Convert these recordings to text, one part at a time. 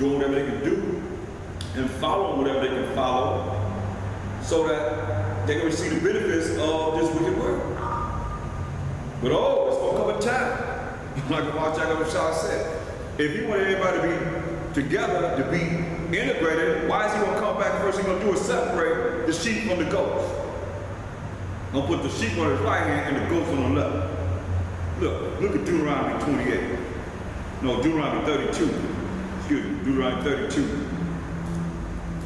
doing whatever they can do and following whatever they can follow so that they can receive the benefits of this wicked world. But oh, it's going to come a time, like Yasharahla said, if he wanted everybody to be together, to be integrated, why is he going to come back first? He's going to do is separate the sheep from the goats. He'll put the sheep on his right hand and the goats on the left. Look at Deuteronomy 28. No, Deuteronomy 32. Excuse me, Deuteronomy 32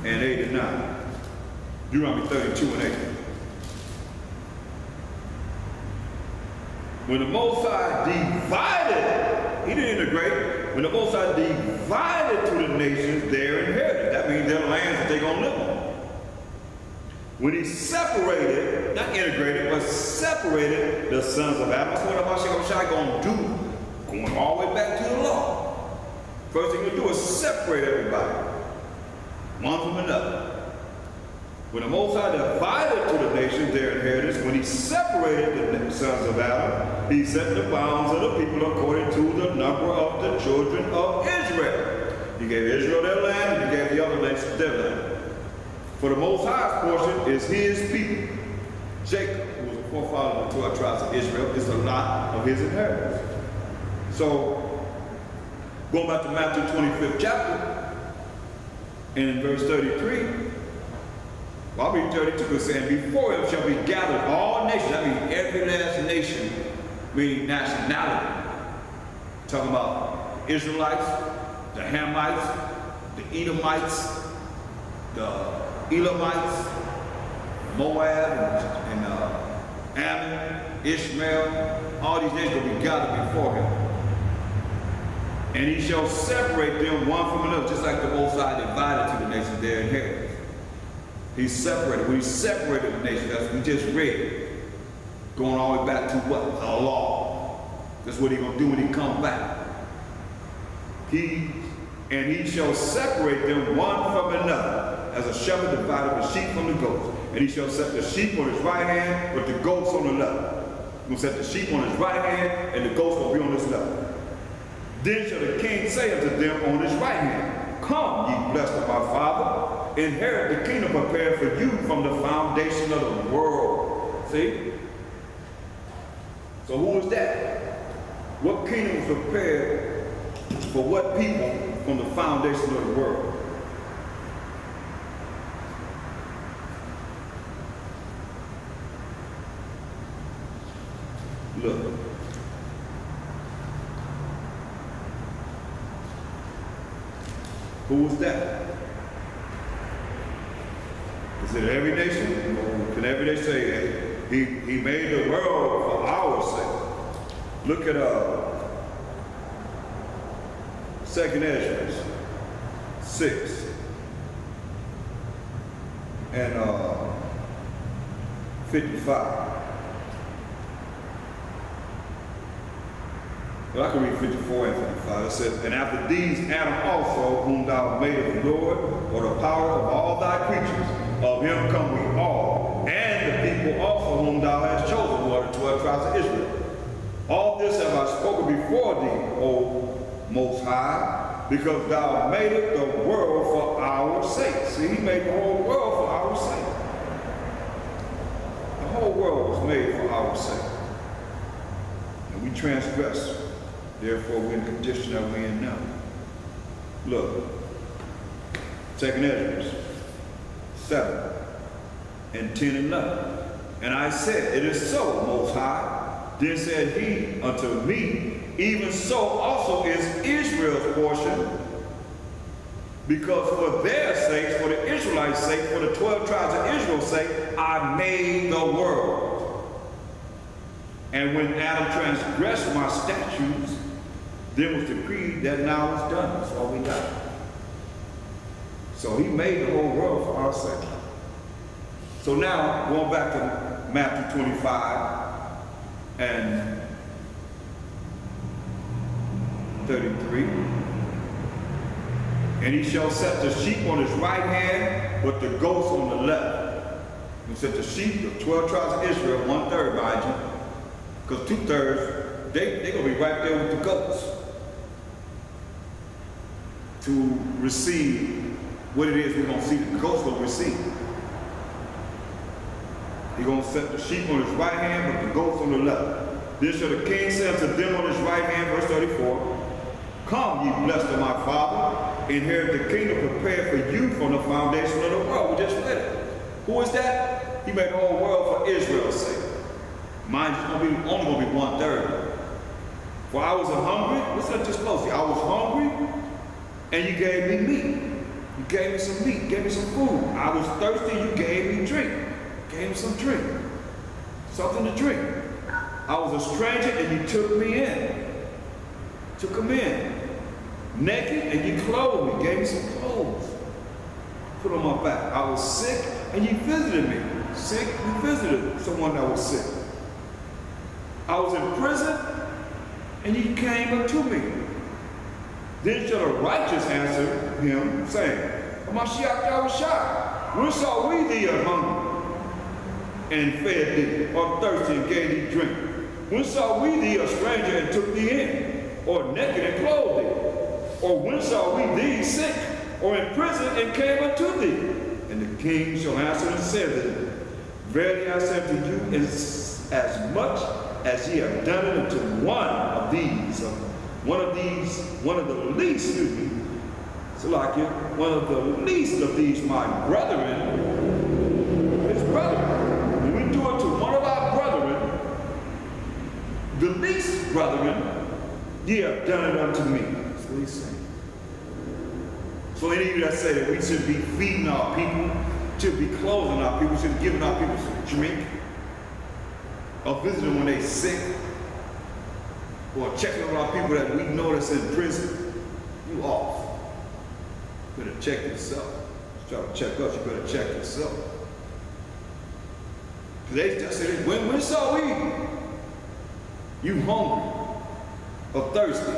and 8 and 9. Deuteronomy 32 and 8. When the Most High divided, he didn't integrate. When the Most High divided to the nations their inheritance, that means their lands that they're going to live on. When he separated, not integrated, but separated the sons of Adam, that's what Yasharahla going to do, going all the way back to the law. First thing he'll do is separate everybody, one from another. When the Most High divided to the nations their inheritance, when he separated the sons of Adam, he set the bounds of the people according to the number of the children of Israel. He gave Israel their land, and he gave the other nations their land. For the Most High's portion is his people. Jacob, who was the forefather of the 12 tribes of Israel, is a lot of his inheritance. So, going back to Matthew 25th chapter, and in verse 33, well, I'll read 32, it's saying, before him shall be gathered all nations. That means every last nation, meaning nationality. Talking about Israelites, the Hamites, the Edomites, the Elamites, Moab, and Ammon, Ishmael, all these nations will be gathered before him. And he shall separate them one from another, just like the Most High divided to the nations their inheritance. He separated. When he separated the nations, that's what we just read. Going all the way back to what? The law. That's what he's going to do when he comes back. And he shall separate them one from another, as a shepherd divided the sheep from the goats. And he shall set the sheep on his right hand, but the goats on the left. He'll set the sheep on his right hand, and the goats will be on his left. Then shall the king say unto them on his right hand, come, ye blessed of my Father, inherit the kingdom prepared for you from the foundation of the world. See? So who is that? What kingdom was prepared for what people from the foundation of the world? Look. Who was that? Is it every nation? Or can every nation say, hey, he made the world for our sake? Look at 2nd Ezra 6 and 55. Well, I can read 54 and 55. It says, and after these Adam also, whom thou madest Lord, or the power of all thy creatures, of him come we all, and the people also whom thou hast chosen, who are the 12 tribes of Israel. All this have I spoken before thee, O Most High, because thou madest the world for our sake. See, he made the whole world for our sake. The whole world was made for our sake. And we transgress. Therefore, we're in the condition that we're in now. Look, 2nd Ezra 7 and 10 and 11. And I said, it is so, Most High. Then said he unto me, even so also is Israel's portion, because for their sakes, for the Israelites' sake, for the 12 tribes of Israel's sake, I made the world. And when Adam transgressed my statutes, then was decreed that now it's done. That's all we got. So he made the whole world for our sake. So now, going back to Matthew 25 and 33. And he shall set the sheep on his right hand, but the goats on the left. He set the sheep, the 12 tribes of Israel, 1/3, mind you, because 2/3, they're going to be right there with the goats. to receive what it is we're going to see the goat's going to receive. He's going to set the sheep on his right hand, but the goats on the left. Then shall the king say unto them on his right hand, verse 34, come, ye blessed of my Father, inherit the kingdom prepared for you from the foundation of the world. We just read it. Who is that? He made the whole world for Israel's sake. Mine is only going to be 1/3. For I was hungry, listen to this closely. I was hungry, and you gave me meat. You gave me some meat, gave me some food. I was thirsty, you gave me drink. Gave me some drink. Something to drink. I was a stranger, and you took me in. Took him in. Naked, and you clothed me. Gave me some clothes. Put on my back. I was sick, and you visited me. Sick, you visited someone that was sick. I was in prison, and you came unto me. Then shall the righteous answer him, saying, Mashiach Yasharahla, when saw we thee hungry, and fed thee, or thirsty, and gave thee drink? When saw we thee a stranger, and took thee in, or naked, and clothed thee? Or when saw we thee sick, or in prison, and came unto thee? And the king shall answer and say to them, verily I say unto you, as much as ye have done it unto one of the least, one of the least of these my brethren, his brethren. When we do it to one of our brethren, the least brethren, ye have done it unto me. That's what he's saying. So any of you that say that we should be feeding our people, should be clothing our people, should be giving our people some drink, or visiting when they're sick, or checking on our people that we know that's in prison, you off. You better check yourself. Try to check us, you better check yourself. Because they just said, when saw we you hungry, or thirsty,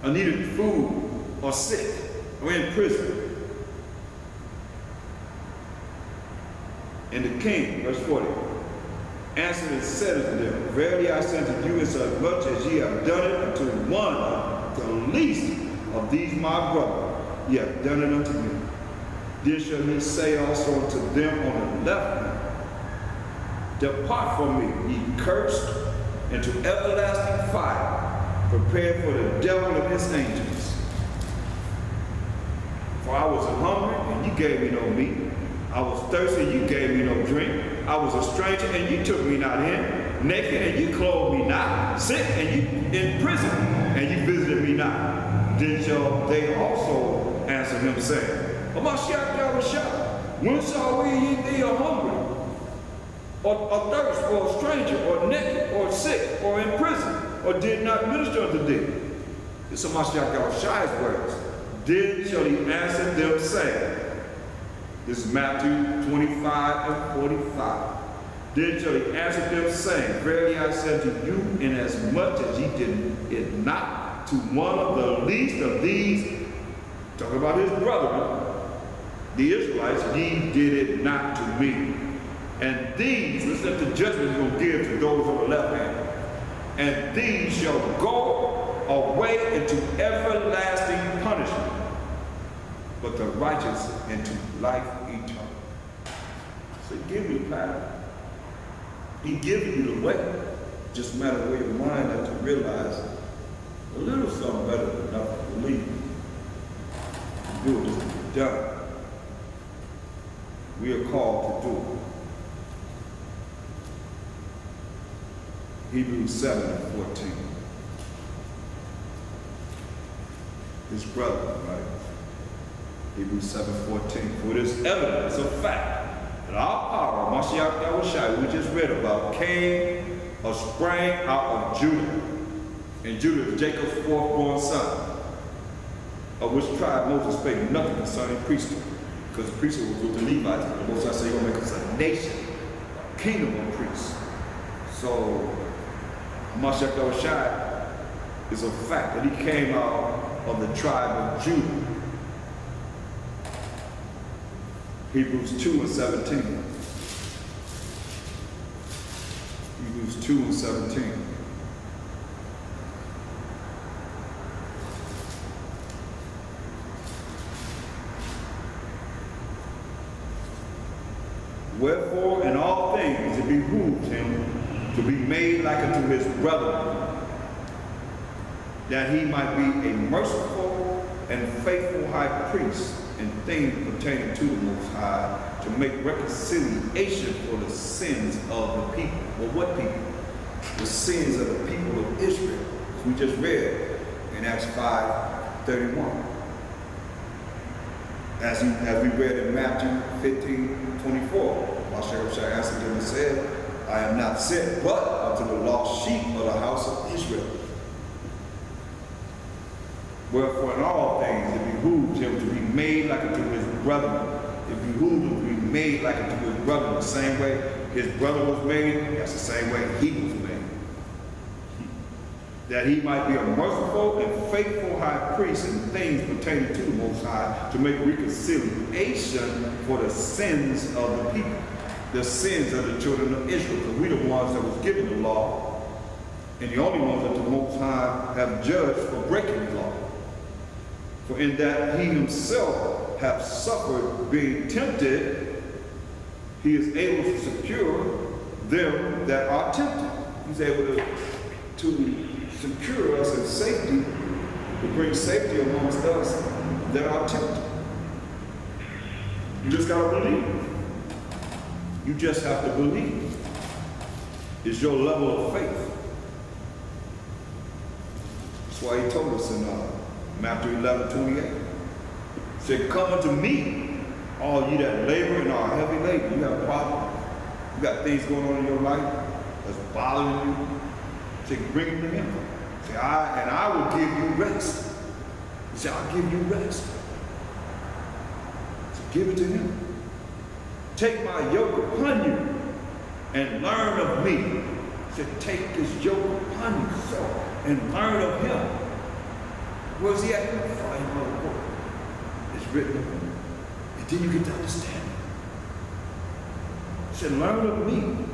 or needed food, or sick, or in prison? And the king, verse 40, answered and said unto them, verily I say unto you, as much as ye have done it unto one of the least of these my brothers, ye have done it unto me. Then shall he say also unto them on the left hand, depart from me, ye cursed, into everlasting fire, prepared for the devil and his angels. For I was hungry, and you gave me no meat. I was thirsty, and you gave me no drink. I was a stranger, and you took me not in. Naked, and you clothed me not. Sick, and you in prison, and you visited me not. Then shall they also answer him, saying, Mashiach Yasharahla, when saw we thee hungry, or thirst, or a stranger, or naked, or sick, or in prison, or did not minister unto thee? This is Mashiach Yasharah's words. Then shall he answer them, saying, this is Matthew 25 and 45. Then shall he answer them, saying, verily I say unto you, inasmuch as ye did it not to one of the least of these, talking about his brethren, the Israelites, ye did it not to me. And these, listen to the judgment he's going to give to those on the left hand. And these shall go away into everlasting punishment, but the righteous into life eternal. So he gives you the path. He gives you the way. Just a matter of where your mind has to realize a little something better than nothing. Believe me. Do it, just be done. We are called to do it. Hebrews 7 and 14. His brother, right? Hebrews 7:14. For it is evident, it's a fact, that our power, Mashiach Yasharahla, we just read about, came or sprang out of Judah. And Judah is Jacob's fourth-born son, of which tribe Moses spake nothing concerning priesthood, because the priesthood was with the Levites. And the Most High said, you're going to make us a nation, a kingdom of priests. So, Mashiach Yasharahla is a fact that he came out of the tribe of Judah. Hebrews 2 and 17. Hebrews 2 and 17. Wherefore in all things it behooves him to be made like unto his brethren, that he might be a merciful and faithful high priest in things pertaining to the Most High, to make reconciliation for the sins of the people. Well, what people? The sins of the people of Israel, as we just read in Acts 5:31. As we read in Matthew 15:24, Yasharahla answered them and said, I am not sent but unto the lost sheep of the house of Israel. Wherefore in all things it behooves him to be made like unto his brethren. It behooves him to be made like unto his brethren. The same way his brother was made, that's the same way he was made. That he might be a merciful and faithful high priest in things pertaining to the Most High, to make reconciliation for the sins of the people, the sins of the children of Israel. Because we the ones that was given the law, and the only ones that the Most High have judged for breaking the law. For in that he himself hath suffered being tempted, he is able to secure them that are tempted. He's able to secure us in safety, to bring safety amongst us that are tempted. You just gotta believe. You just have to believe. It's your level of faith. That's why he told us in Matthew 11:28. He said, come unto me, all you that labor and are heavy laden. You have problems. You got things going on in your life that's bothering you. He said, bring them to him. Say, I will give you rest. He said, I'll give you rest. So give it to him. Take my yoke upon you and learn of me. He said, take this yoke upon you, so, and learn of him. Where's he at? Find another book. It's written of him. And then you get to understand it. He said, learn of me.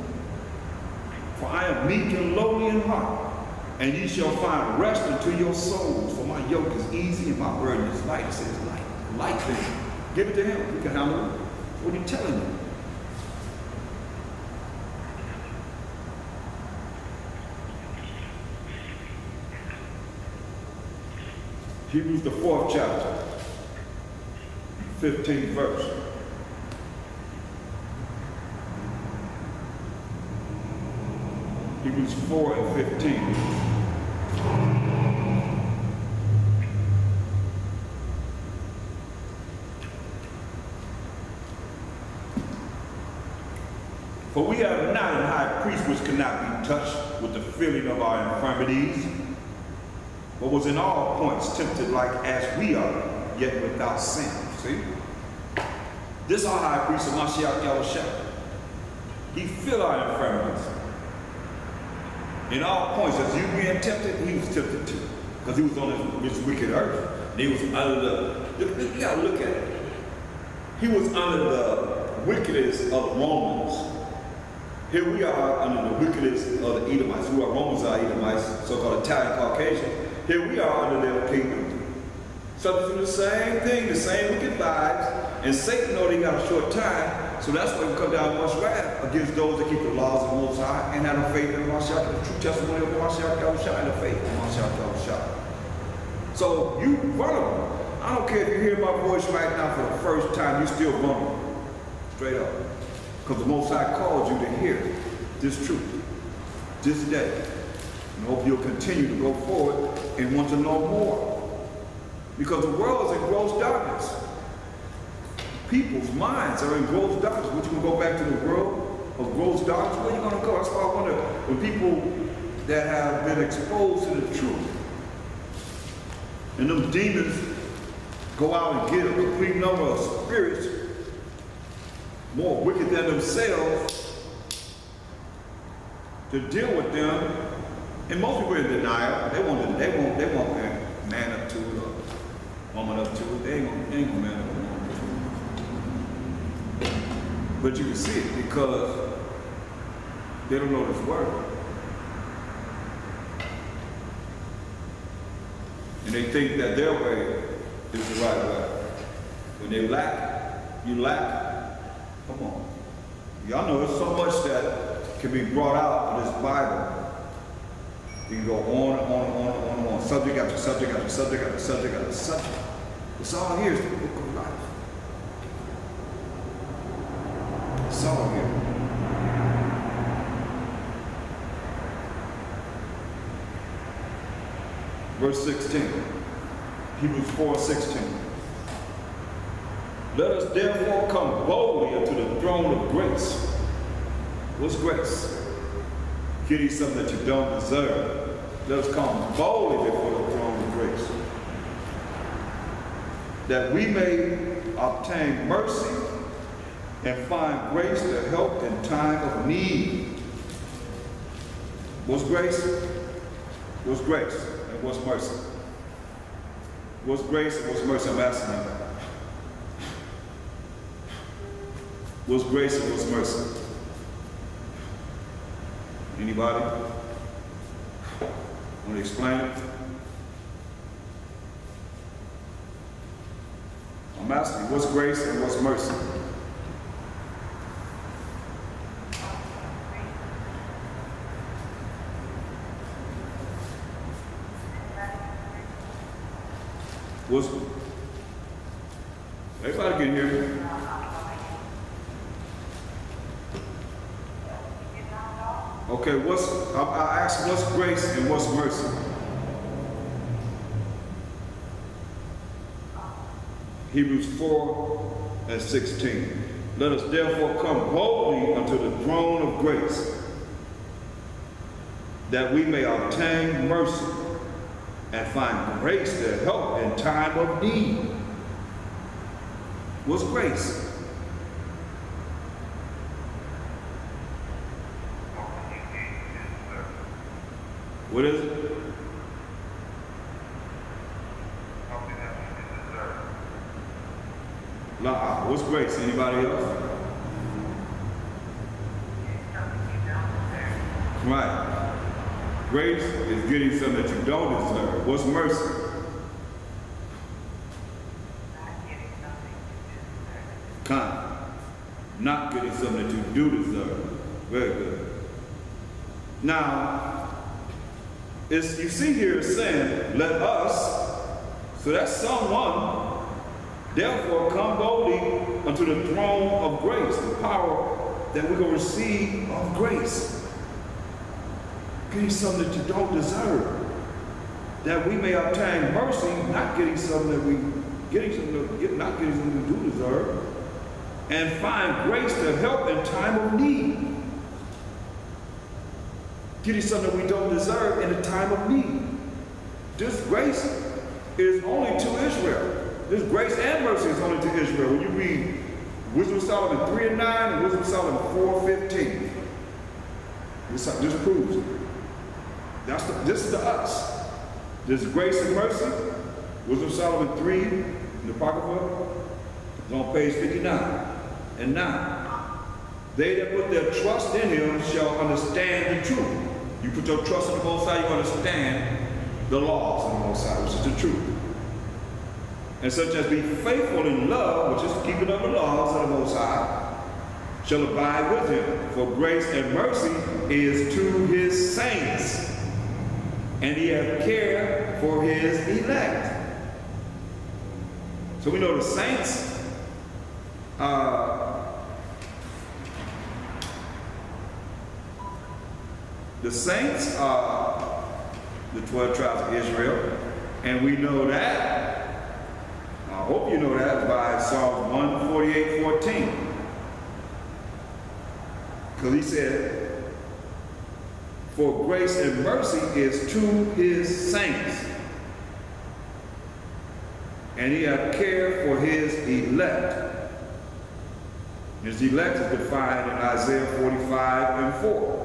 For I am meek and lowly in heart, and ye shall find rest unto your souls. For my yoke is easy and my burden is light. It says light thing. Give it to him. He can handle it. What are you telling you? Hebrews the 4th chapter, 15th verse. Hebrews 4 and 15. For we have not an high priest which cannot be touched with the feeling of our infirmities, but was in all points tempted like as we are, yet without sin. See? This our high priest of Yasharahla. He feel our infirmities. In all points, as you being tempted, he was tempted too. Because he was on this wicked earth. And he was under the, you gotta look at it. He was under the wickedness of the Romans. Here we are under the wickedness of the Edomites, who are Romans are Edomites, so-called Italian Caucasian. Here we are under their kingdom. Subject to the same thing, the same wicked lives, and Satan knows he got a short time, so that's why he come down much wrath against those that keep the laws of the Most High and have no faith in Yasharahla, the true testimony of Yasharahla, and the faith in Yasharahla. So you vulnerable. I don't care if you hear my voice right now for the first time, you're still vulnerable. Straight up. Because the Most High called you to hear this truth, this day. And I hope you'll continue to go forward and want to know more. Because the world is in gross darkness. People's minds are in gross darkness. What, you going to go back to the world of gross darkness? Where are you going to go? That's why I wonder, when people that have been exposed to the truth, and them demons go out and get a complete number of spirits more wicked than themselves to deal with them. And most people are in denial. They won't man up to it or woman up to it. They ain't gonna man up to it. But you can see it because they don't know this word. And they think that their way is the right way. When they lack, you lack. Come on. Y'all know there's so much that can be brought out of this Bible. You can go on and on and on and on and on. Subject after subject after subject after subject after subject. It's all here. It's the book of life. It's all here. Verse 16. Hebrews 4:16. Let us therefore come boldly unto the throne of grace. What's grace? Getting something that you don't deserve. Let us come boldly before the throne of grace, that we may obtain mercy and find grace to help in time of need. What's grace? What's grace and what's mercy? What's grace and what's mercy? I'm asking you. What's grace and what's mercy? Anybody? Want to explain it? I'm asking you, what's grace and what's mercy? What's, everybody can hear me? Okay, I asked what's grace and what's mercy? Hebrews 4:16. Let us therefore come boldly unto the throne of grace, that we may obtain mercy and find grace to help in time of need. What's grace? What is it? What's grace? Anybody else? Right. Grace is getting something that you don't deserve. What's mercy? Kind. Not getting something that you do deserve. Very good. Now, you see here it's saying, let us, so that's someone, therefore come boldly unto the throne of grace, the power that we're going to receive of grace. Getting something that you don't deserve, that we may obtain mercy, not getting something that we not getting something we do deserve, and find grace to help in time of need. Getting something we don't deserve in a time of need. This grace is only to Israel. This grace and mercy is only to Israel. When you read Wisdom of Solomon 3:9 and Wisdom of Solomon 4:15, this proves it. This is to us. This grace and mercy, Wisdom of Solomon 3 in the Apocrypha, is on page 59 and 9. They that put their trust in him shall understand the truth. You put your trust in the Most High, you understand the laws of the Most High, which is the truth. And such as be faithful in love, which is keeping of the laws of the Most High, shall abide with him. For grace and mercy is to his saints, and he hath care for his elect. So we know the saints are the 12 tribes of Israel, and we know that, I hope you know that, by Psalm 148:14. Because he said, for grace and mercy is to his saints, and he hath care for his elect. His elect is defined in Isaiah 45:4.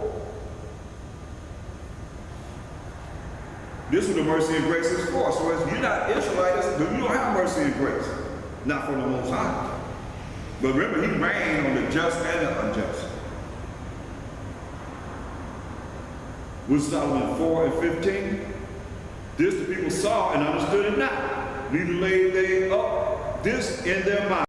This is what the mercy and grace is for. So if you're not Israelites, then you don't have mercy and grace. Not from the Most High. But remember, he reigned on the just and the unjust. With Solomon 4:15, this the people saw and understood it not. Neither laid they up this in their mind.